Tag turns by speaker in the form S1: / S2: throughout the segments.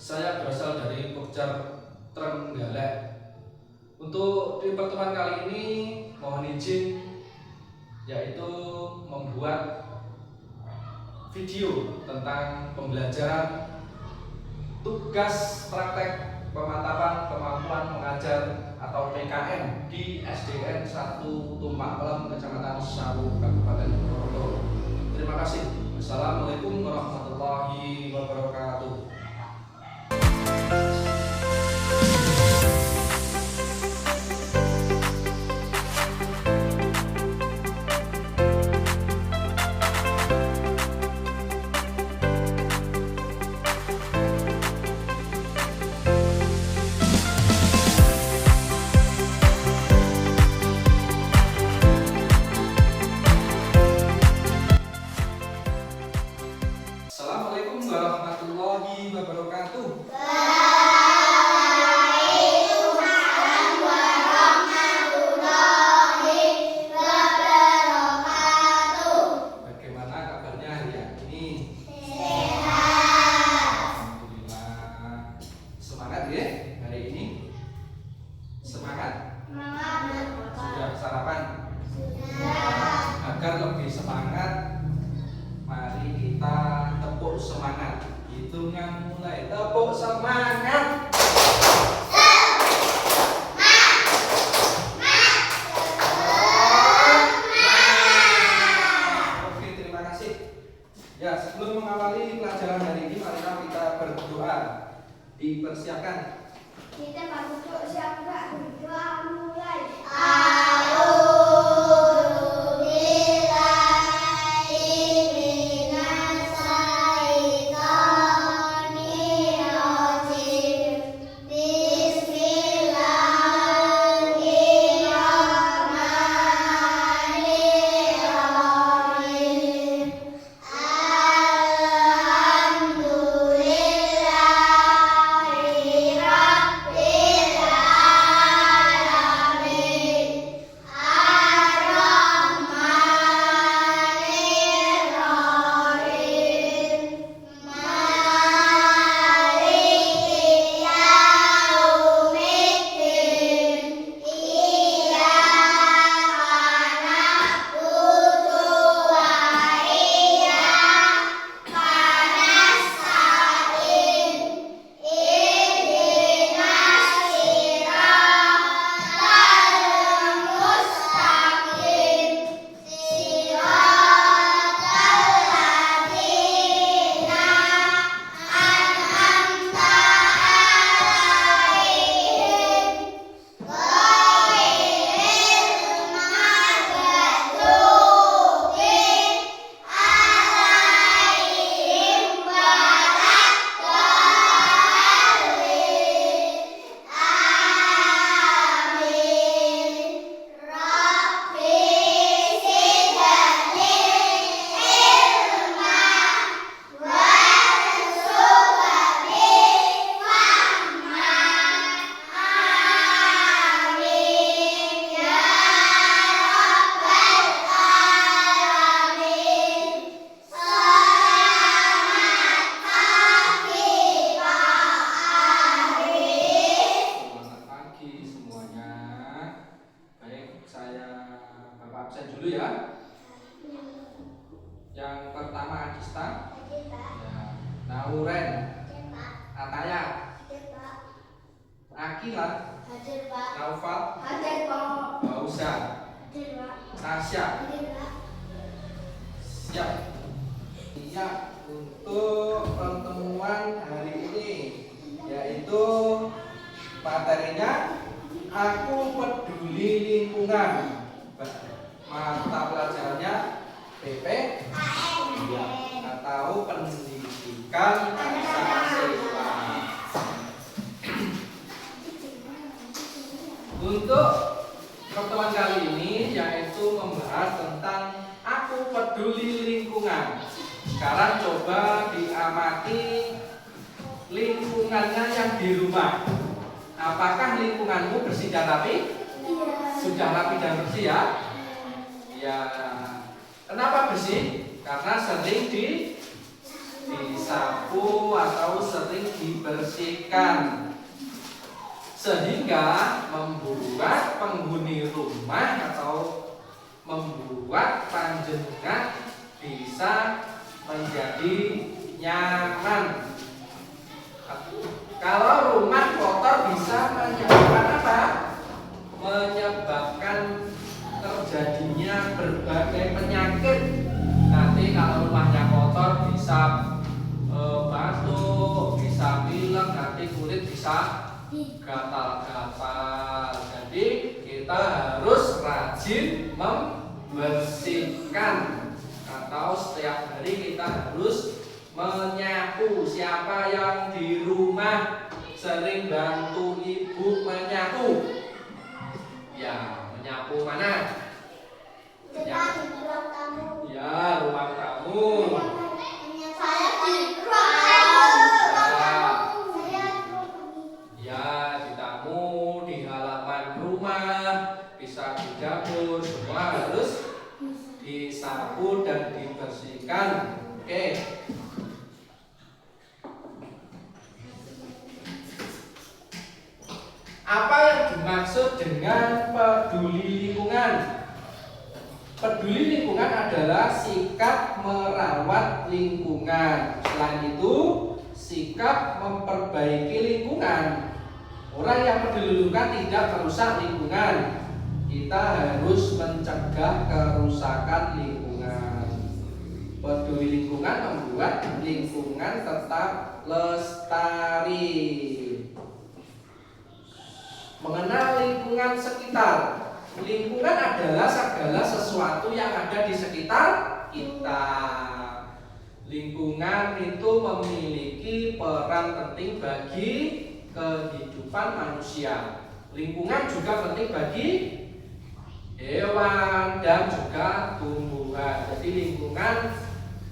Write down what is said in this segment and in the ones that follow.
S1: Saya berasal dari Pokjar Trenggalek. Untuk di pertemuan kali ini mohon izin yaitu membuat video tentang pembelajaran tugas praktek pemantapan kemampuan mengajar atau PKM di SDN 1 Tumpak Pelem, Kecamatan Sawu, Kabupaten Purwokerto. Terima kasih. Assalamualaikum warahmatullahi wabarakatuh. Assalamualaikum warahmatullahi wabarakatuh.
S2: Waalaikumsalam warahmatullahi wabarakatuh.
S1: Bagaimana kabarnya hari ini?
S2: Sehat.
S1: Alhamdulillah. Semangat ya hari ini? Semangat? Sudah sarapan?
S2: Sudah.
S1: Agar lebih semangat, mari kita tepuk semangat. Hitungan mulai. Tepuk semangat. Oke, terima kasih. Ya, sebelum mengawali pelajaran hari ini, mari kita berdoa. Dipersiapkan.
S2: Kita masuk siapa berdoa mulai.
S1: Selamat pagi semuanya. Baik, saya Bapak absen dulu ya. Yang pertama Adista, ya, Nauren, Ataya, Akila, Naufal, Bausa, Tasya. Siap. Iya, untuk pertemuan hari ini yaitu materinya aku peduli lingkungan. Mata pelajarannya PP ya, atau pendidikan pancasila. Untuk pertemuan kali ini yaitu membahas tentang aku peduli lingkungan. Sekarang coba diamati lingkungannya yang di rumah. Apakah lingkunganmu bersih dan rapi? Sudah rapi dan bersih ya? Ya. Kenapa bersih? Karena sering disapu atau sering dibersihkan. dibersihkan, sehingga membuat penghuni rumah atau membuat panjenengan bisa menjadi nyaman. Kalau rumah kotor bisa menyebabkan apa? Menyebabkan terjadinya berbagai penyakit. Nanti kalau rumahnya kotor bisa batuk, bisa pilek, nanti kulit bisa gatal-gatal. Jadi kita harus rajin membersihkan, atau setiap hari kita harus menyapu. Siapa yang di rumah sering bantu ibu menyapu? Ya, menyapu mana?
S2: Kita di ruang tamu.
S1: Ya, ruang tamu.
S2: Saya di ruang tamu. Saya di ruang tamu.
S1: Ya, di tamu, di halaman rumah, bisa di dapur, semua harus disapu dan dibersihkan. Oke. Apa yang dimaksud dengan peduli lingkungan? Peduli lingkungan adalah sikap merawat lingkungan. Selain itu, sikap memperbaiki lingkungan. Orang yang peduli lingkungan tidak merusak lingkungan. Kita harus mencegah kerusakan lingkungan. Peduli lingkungan membuat lingkungan tetap lestari. Mengenal lingkungan sekitar. Lingkungan adalah segala sesuatu yang ada di sekitar kita. Lingkungan itu memiliki peran penting bagi kehidupan manusia. Lingkungan juga penting bagi hewan dan juga tumbuhan. Jadi lingkungan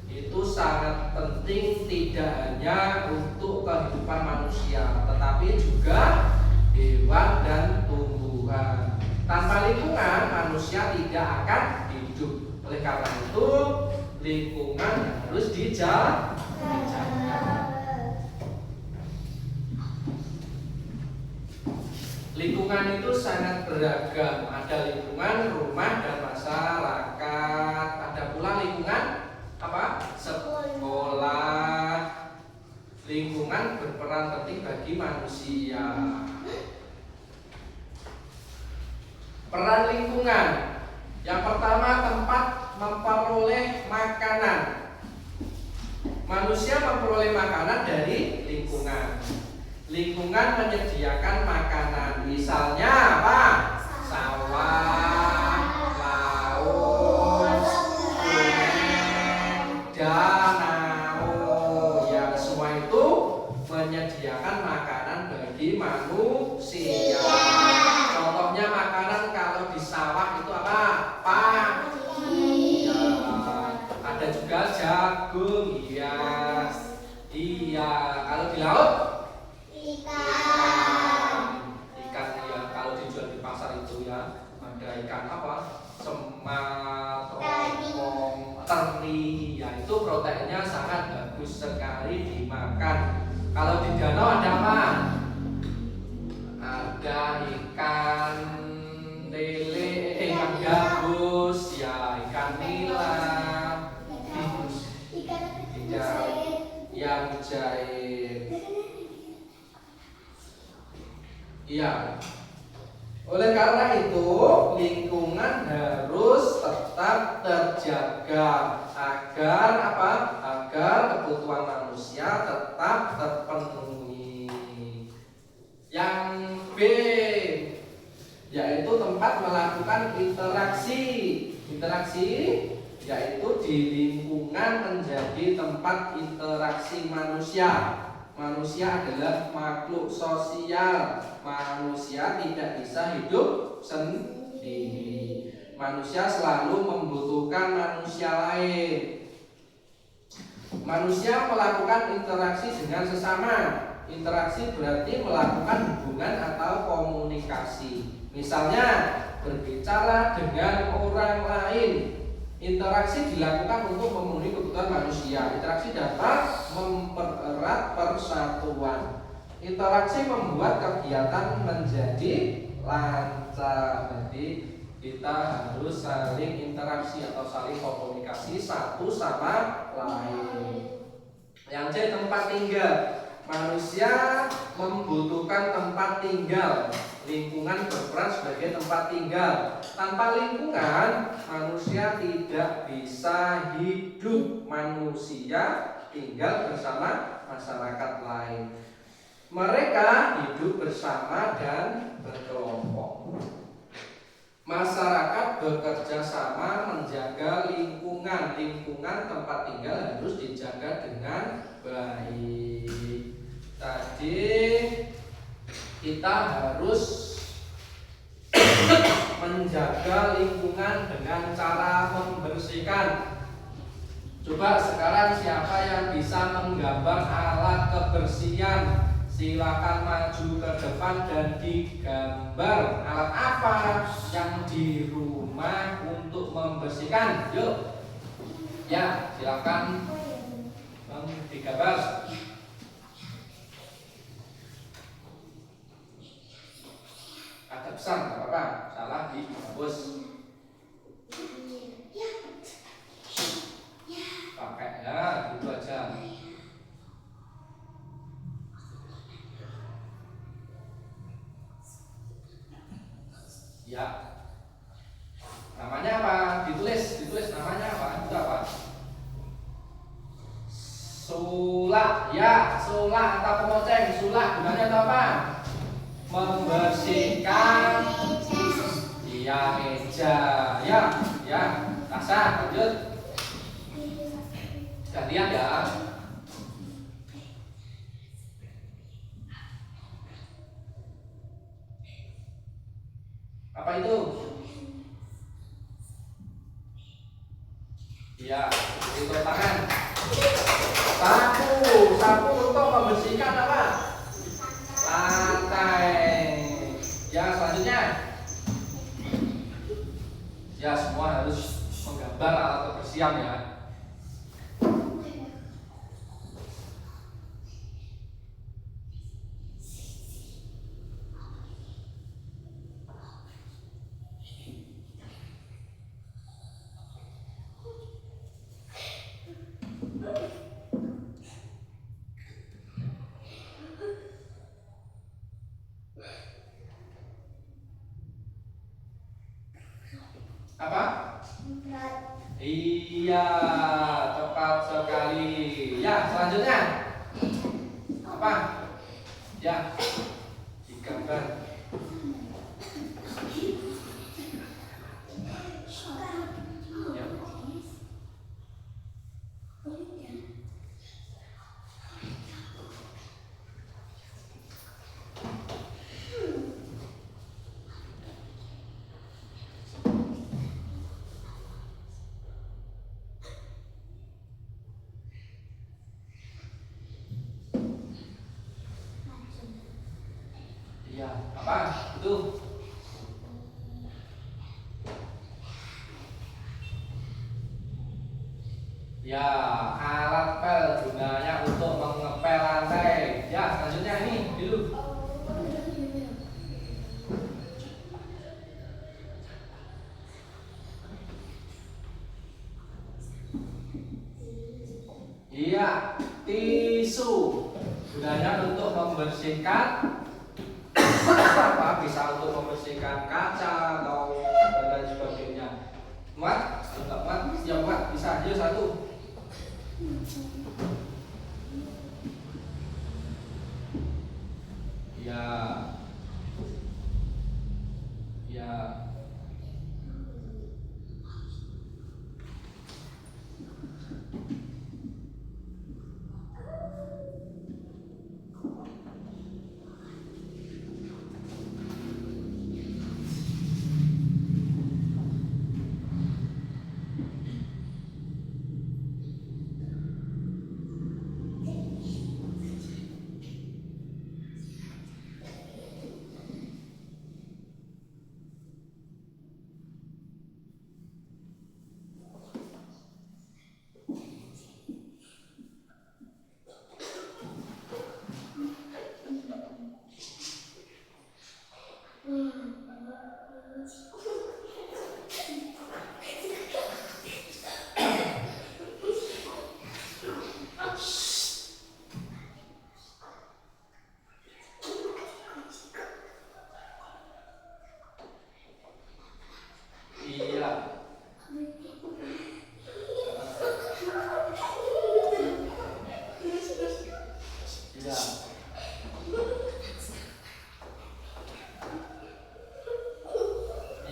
S1: itu sangat penting tidak hanya untuk kehidupan manusia, tetapi juga hewan dan tumbuhan. Tanpa lingkungan manusia tidak akan hidup. Oleh karena itu lingkungan harus dijaga. Lingkungan itu sangat beragam. Ada lingkungan rumah dan masyarakat. Ada pula lingkungan apa? Sekolah. Lingkungan berperan penting bagi manusia. Peran lingkungan. Yang pertama, tempat memperoleh makanan. Manusia memperoleh makanan dari lingkungan. Lingkungan menyediakan makanan. Misalnya apa? Sawah, laut, sungai, danau. Ya, semua itu menyediakan makanan bagi manusia. Contohnya makanan kalau di sawah itu apa? Padi. Ya, ada juga jagung. Iya. Iya. Kalau di laut? Ikan ya. Kalau dijual di pasar itu ya ada ikan apa? Semat, rongkong, teri. Ya, itu proteinnya sangat bagus sekali dimakan. Kalau di danau ada apa? Ada ikan lele, ikan gabus, ya, ikan nila, yang mujair. Iya. Oleh karena itu, lingkungan harus tetap terjaga agar apa? Agar kebutuhan manusia tetap terpenuhi. Yang B, yaitu tempat melakukan interaksi. Interaksi yaitu di lingkungan menjadi tempat interaksi manusia. Manusia adalah makhluk sosial. Manusia tidak bisa hidup sendiri. Manusia selalu membutuhkan manusia lain. Manusia melakukan interaksi dengan sesama. Interaksi berarti melakukan hubungan atau komunikasi. Misalnya berbicara dengan orang lain. Interaksi dilakukan untuk memenuhi kebutuhan manusia. Interaksi dapat mempererat persatuan. Interaksi membuat kegiatan menjadi lancar. Jadi kita harus saling interaksi atau saling komunikasi satu sama lain. Yang C, tempat tinggal. Manusia membutuhkan tempat tinggal. Lingkungan berperan sebagai tempat tinggal. Tanpa lingkungan, manusia tidak bisa hidup. Manusia tinggal bersama masyarakat lain. Mereka hidup bersama dan berkelompok. Masyarakat bekerja sama menjaga lingkungan. Lingkungan tempat tinggal harus dijaga dengan baik. Tadi kita harus menjaga lingkungan dengan cara membersihkan. Coba sekarang siapa yang bisa menggambar alat kebersihan? Silakan maju ke depan dan digambar alat apa yang di rumah untuk membersihkan. Yuk, ya silakan digambar. Agak besar nggak apa-apa, salah dihapus. Pakai ya, gitu aja. Ya, namanya apa? Ditulis namanya apa? Itu apa? Sulak, ya, sulak atau pemoceng. Sulak gunanya itu apa? Membersihkan. Iya, meja. Ya, rasa. Lanjut. Sudah lihat ya. Apa itu? Ya, itu tangan. Sapu untuk membersihkan apa? Lantai. Ya, selanjutnya. Ya, semua harus menggambar alat kebersihan ya. Apa? Iya, tepat sekali. Ya, selanjutnya apa? Ya, digambar. Ya. Iya, apa? Itu. Ya, alat pel gunanya untuk mengepel lantai. Ya, selanjutnya ini dulu. Iya, tisu gunanya untuk membersihkan apa? Bisa untuk membersihkan kaca atau dan lain sebagainya. Muat? Enggak muat? Ya muat, bisa aja satu. Ya. Ya.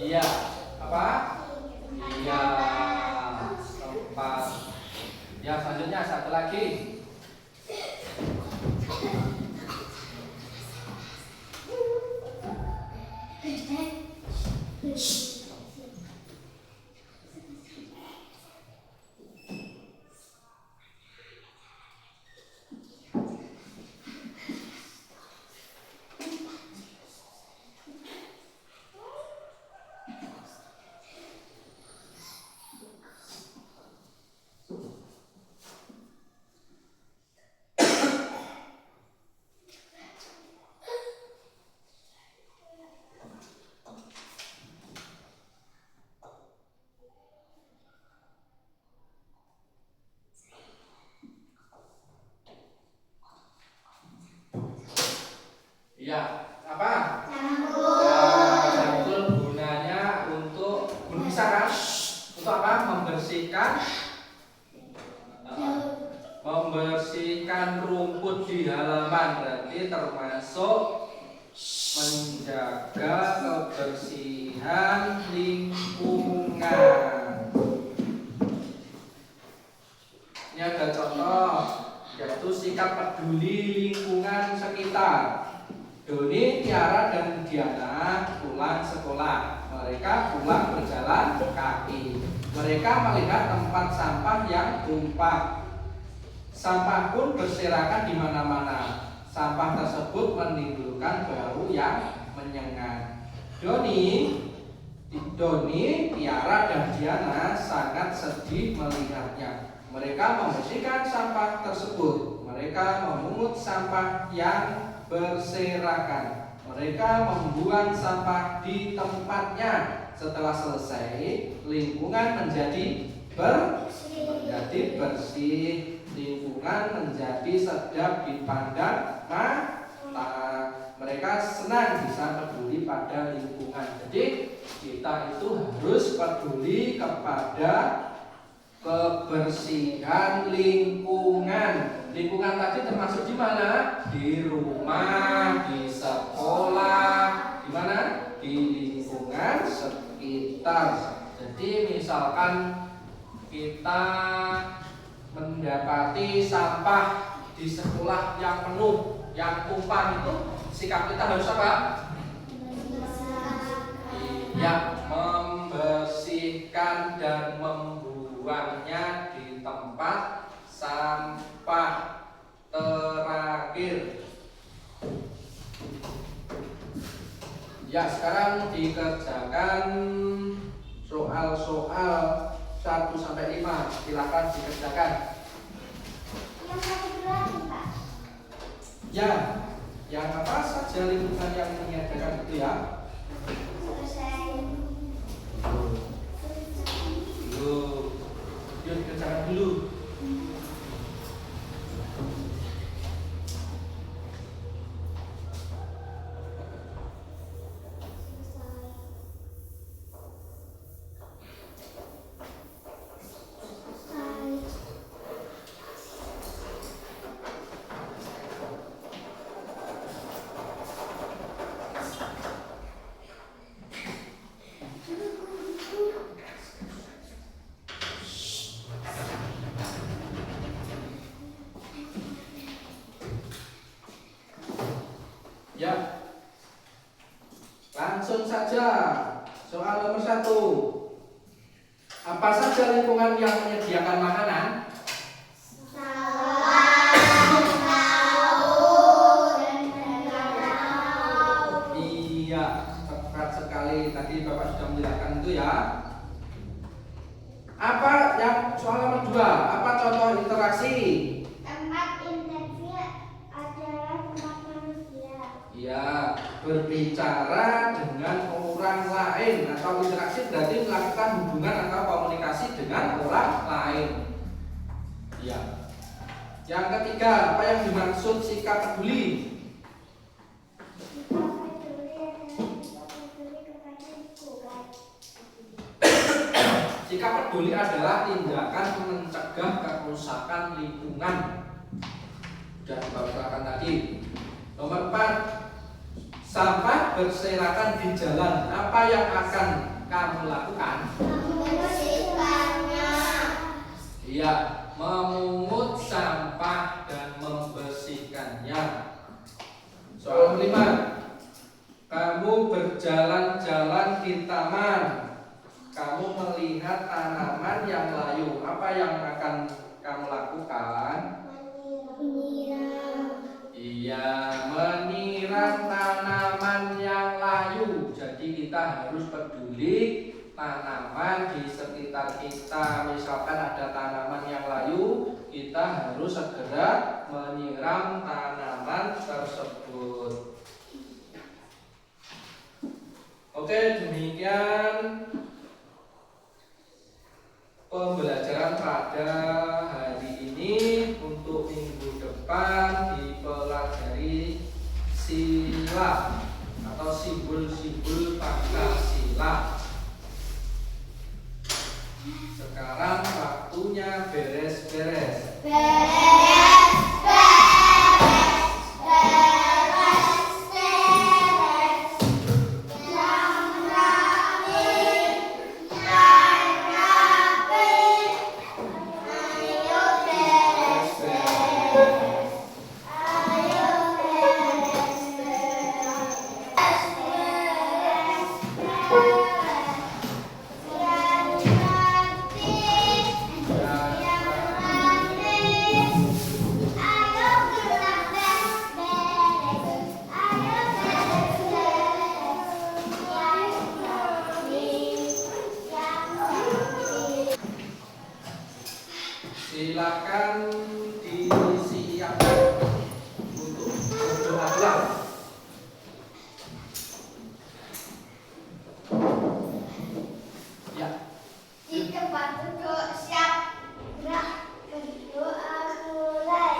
S1: Iya. Apa? Iya. Tempat. Ya, selanjutnya satu lagi. Iya. Apa? Cangkul gunanya untuk bisa kan? Untuk apa? Membersihkan rumput di halaman, berarti termasuk menjaga kebersihan lingkungan. Ini ada contoh, yaitu sikap peduli lingkungan sekitar. Doni, Tiara, dan Diana pulang sekolah. Mereka pulang berjalan kaki. Mereka melihat tempat sampah yang tumpah. Sampah pun berserakan di mana-mana. Sampah tersebut menimbulkan bau yang menyengat. Doni, Tiara, dan Diana sangat sedih melihatnya. Mereka membersihkan sampah tersebut. Mereka memungut sampah yang berserakan. Mereka membuang sampah di tempatnya. Setelah selesai, lingkungan menjadi bersih. Lingkungan menjadi sedap dipandang mata. Mereka senang bisa peduli pada lingkungan. Jadi kita itu harus peduli kepada kebersihan lingkungan. Lingkungan tadi termasuk di mana? Di rumah, di sekolah, di mana? Di lingkungan sekitar. Jadi misalkan kita mendapati sampah di sekolah yang penuh, yang tumpah, itu sikap kita harus apa? Ya, membersihkan dan membuangnya di tempat sampah. Terakhir, ya, sekarang dikerjakan soal-soal 1 sampai 5. Silakan dikerjakan.
S2: Yang satu lagi, Pak.
S1: Ya, yang apa saja lingkungan yang menyiapkan itu ya.
S2: Selesai.
S1: Yuk dikerjakan dulu. Ya, langsung saja soal nomor 1. Apa saja lingkungan yang menyediakan makanan? Iya, tepat sekali. Tadi Bapak sudah menjelaskan itu ya. Apa yang soal nomor 2? Apa contoh interaksi?
S2: Tempat interaksi adalah tempat manusia.
S1: Ya, berbicara dengan orang lain atau interaksi berarti melakukan hubungan atau komunikasi dengan orang lain. Ya. Yang ketiga, apa yang dimaksud sikap peduli?
S2: Sikap peduli adalah sikap peduli kepada lingkungan.
S1: Sikap peduli adalah tindakan mencegah kerusakan lingkungan. Sudah Bapak katakan tadi. Nomor 4, sampah berserakan di jalan, apa yang akan kamu lakukan?
S2: Membersihkannya.
S1: Iya, memungut sampah dan membersihkannya. Soal 5. Kamu berjalan-jalan di taman. Kamu melihat tanaman yang layu. Apa yang akan kamu lakukan?
S2: Menyiram.
S1: Iya, menyiram tanaman yang layu. Jadi kita harus peduli tanaman di sekitar kita. Misalkan ada tanaman yang layu, kita harus segera menyiram tanaman tersebut. Oke, demikian pembelajaran pada hari ini. Untuk minggu depan dipelajari sila atau simbol-simbol Pancasila. Sekarang waktunya beres-beres. Silakan disiapkan untuk berdoa doang. Ya.
S2: Di tempat duduk siap. Gerak berdoa mulai.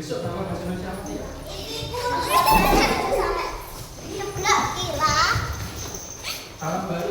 S1: Besok nama nasional siapa ya?
S2: Ibu sampai nyeblak kira.
S1: Tahun baru